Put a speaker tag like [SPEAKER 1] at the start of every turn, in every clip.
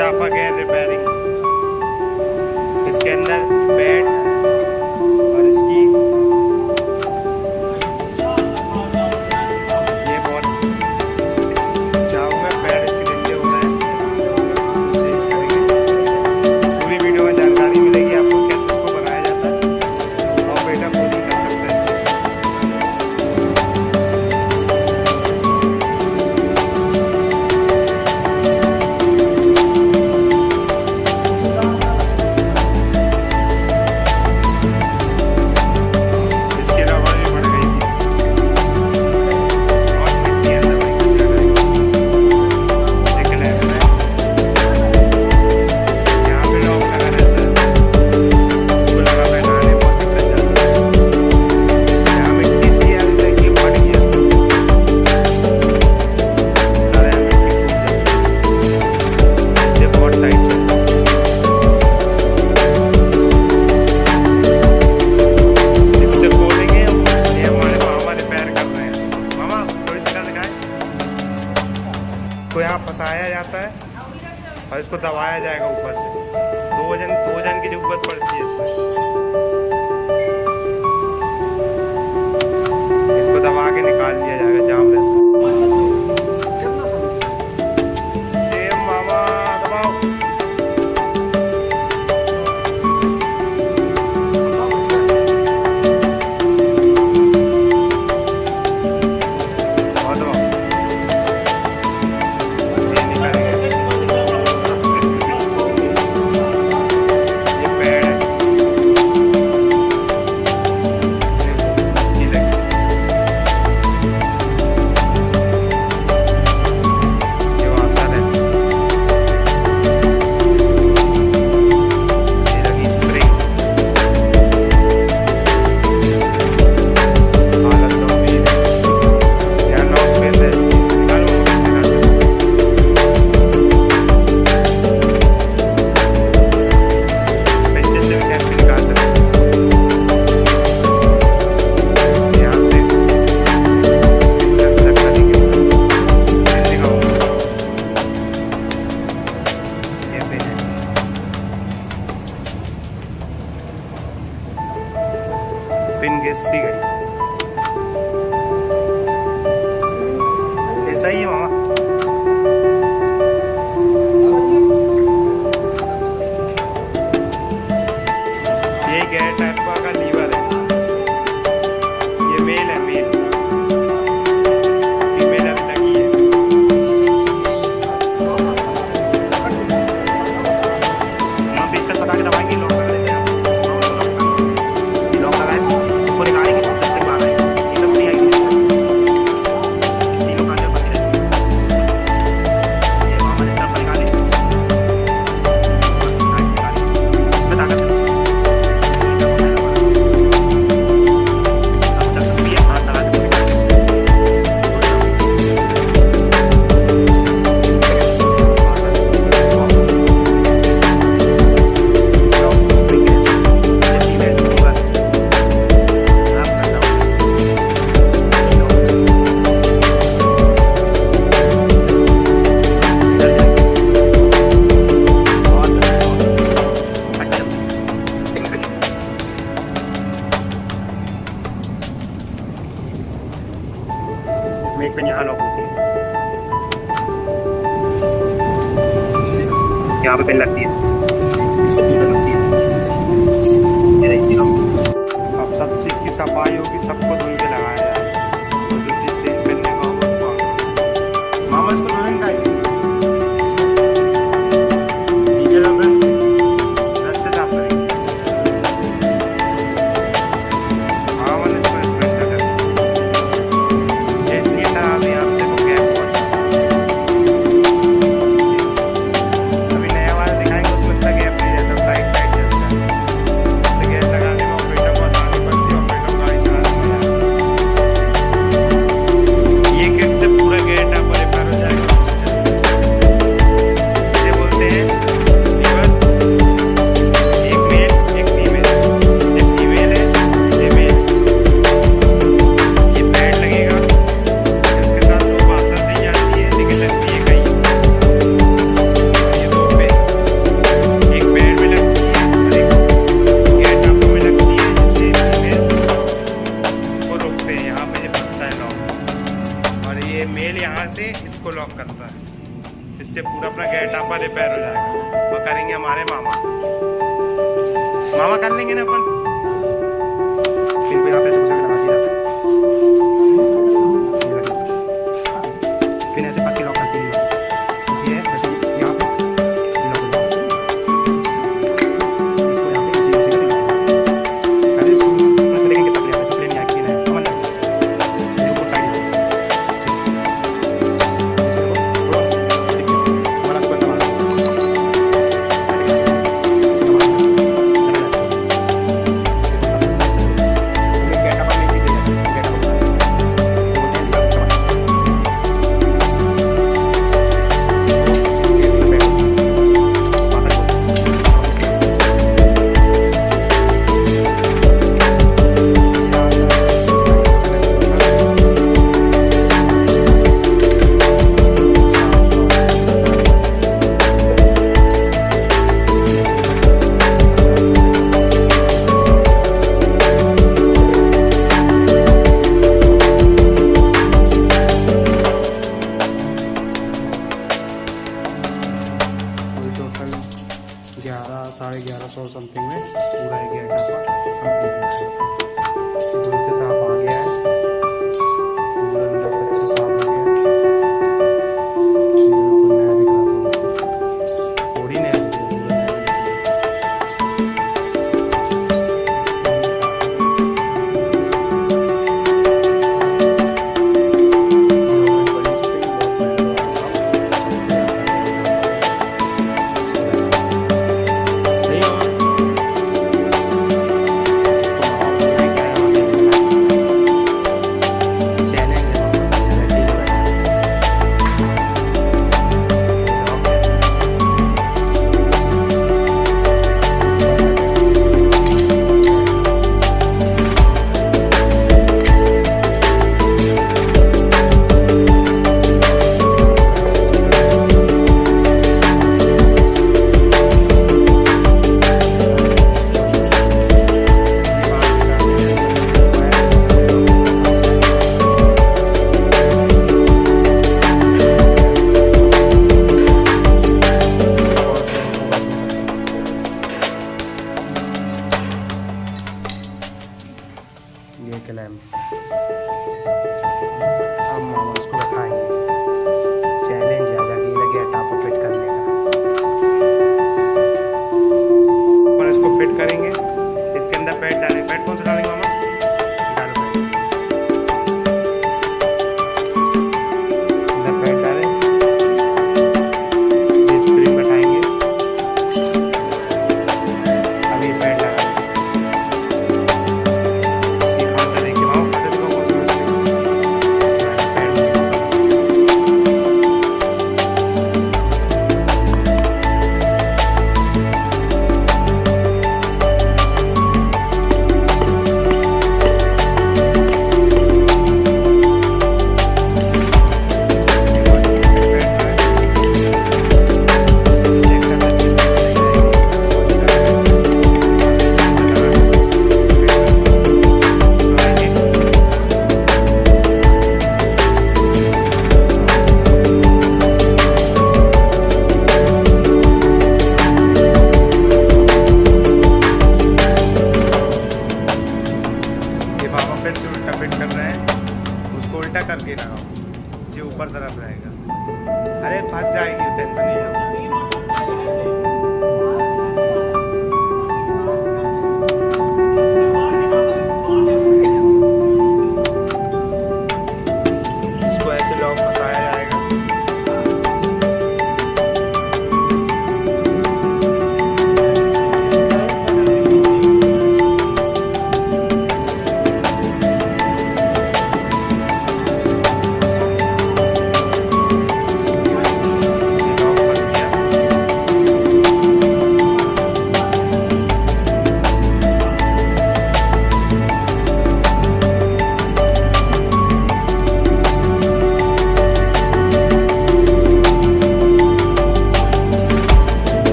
[SPEAKER 1] टापा गए रिपेयरिंग। इसके अंदर बेड और इसकी ये बहुत चाहूँगा बेड इसके नीचे हो रहा है। पूरी वीडियो में जानकारी मिलेगी आपको कैसे इसको बनाया जाता है और बेटा खुद ही कर सकता है इस चीज़ को। को यहाँ फंसाया जाता है और इसको दबाया जाएगा ऊपर से। दो वजन की जरूरत पड़ती है इसको दबा के निकाल दिया जाएगा जाम रहता है। मामा दबाओ। पिन घिसी गई। ऐसा ही है मामा। ये गैर टाइपा का लीवर है। ये मेल है, मेल। फीमेल अभी लगी है। हम बीच तक पटा के दबाएंगे, लॉक लगा देते हैं। लॉक लगाए इसको निकालेंगे, तब तक बाहर आएंगे, एकदम फ्री आएंगे। तीनों कांटे बस रहेंगे। ये मामा जिस तरफ निकाले साइड से निकाले, इसमें ताकत है। अब तक भी हाथ लगा के एक पेन यहाँ लॉक होती है, यहाँ पे पेन लगती है, लगती है। अब सब चीज़ की सफाई होगी, सबको धुल के लगाया जाएगा। जो चीज़ चेंज करने का होगा उसको मामा इसको धोने का डीजल और ब्रश से साफ करेंगे। मामा ने इसको पे ये फंसता है लॉक, और ये मेल यहाँ से इसको लॉक करता है। इससे पूरा अपना गेट टापा रिपेयर हो जाएगा। वो करेंगे हमारे मामा कर लेंगे ना अपन। इनको यहाँ पे लगा दिया, फिर ऐसे पास के लॉक करती है। साढ़े 1100 समथिंग में पूरा एक गया के साफ आ गया है, पूरा अंदर से अच्छा साफ हो गया। नया दिख रहा थोड़ी नया लैम्प। अब मामा उसको रखाएंगे, चैलेंज है जाके लगे टापा फिट करने का। पर इसको फिट करेंगे, इसके अंदर पैड डालेंगे। पैड कौन सा डालेंगे मामा? डालो पैड, अंदर पैड डालें, ये स्प्रिंग बैठाएंगे। अब ये पैड लगा उल्टा करके लगाओ, जो ऊपर तरफ रहेगा। अरे फंस जाएगी, टेंशन नहीं लो। इसको ऐसे लॉक फंसाया जाएगा।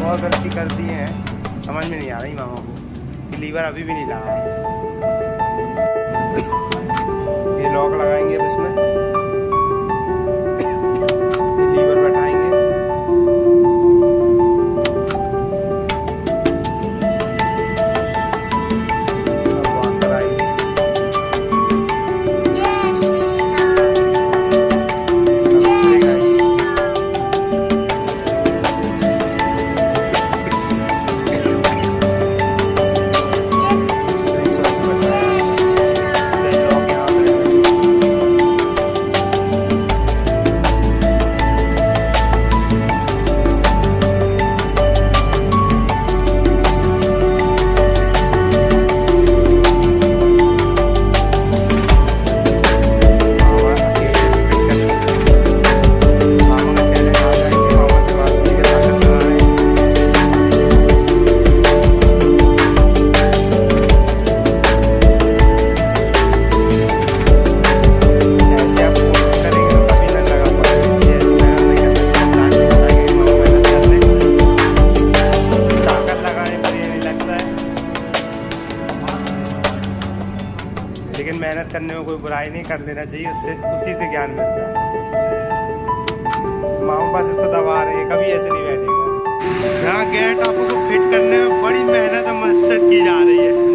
[SPEAKER 1] और गलती कर दी है, समझ में नहीं आ रही मामा को कि लीवर अभी भी नहीं लगा है। ये लॉक लगाएंगे अब इसमें, ये लीवर बैठाएंगे। लेकिन मेहनत करने में कोई बुराई नहीं, कर लेना चाहिए, उससे उसी से ज्ञान मिलता है। मामा पास इसको दबा रहे हैं, कभी ऐसे नहीं बैठेगा। यहाँ गेट आपको फिट करने में बड़ी मेहनत और मशक्कत की जा रही है।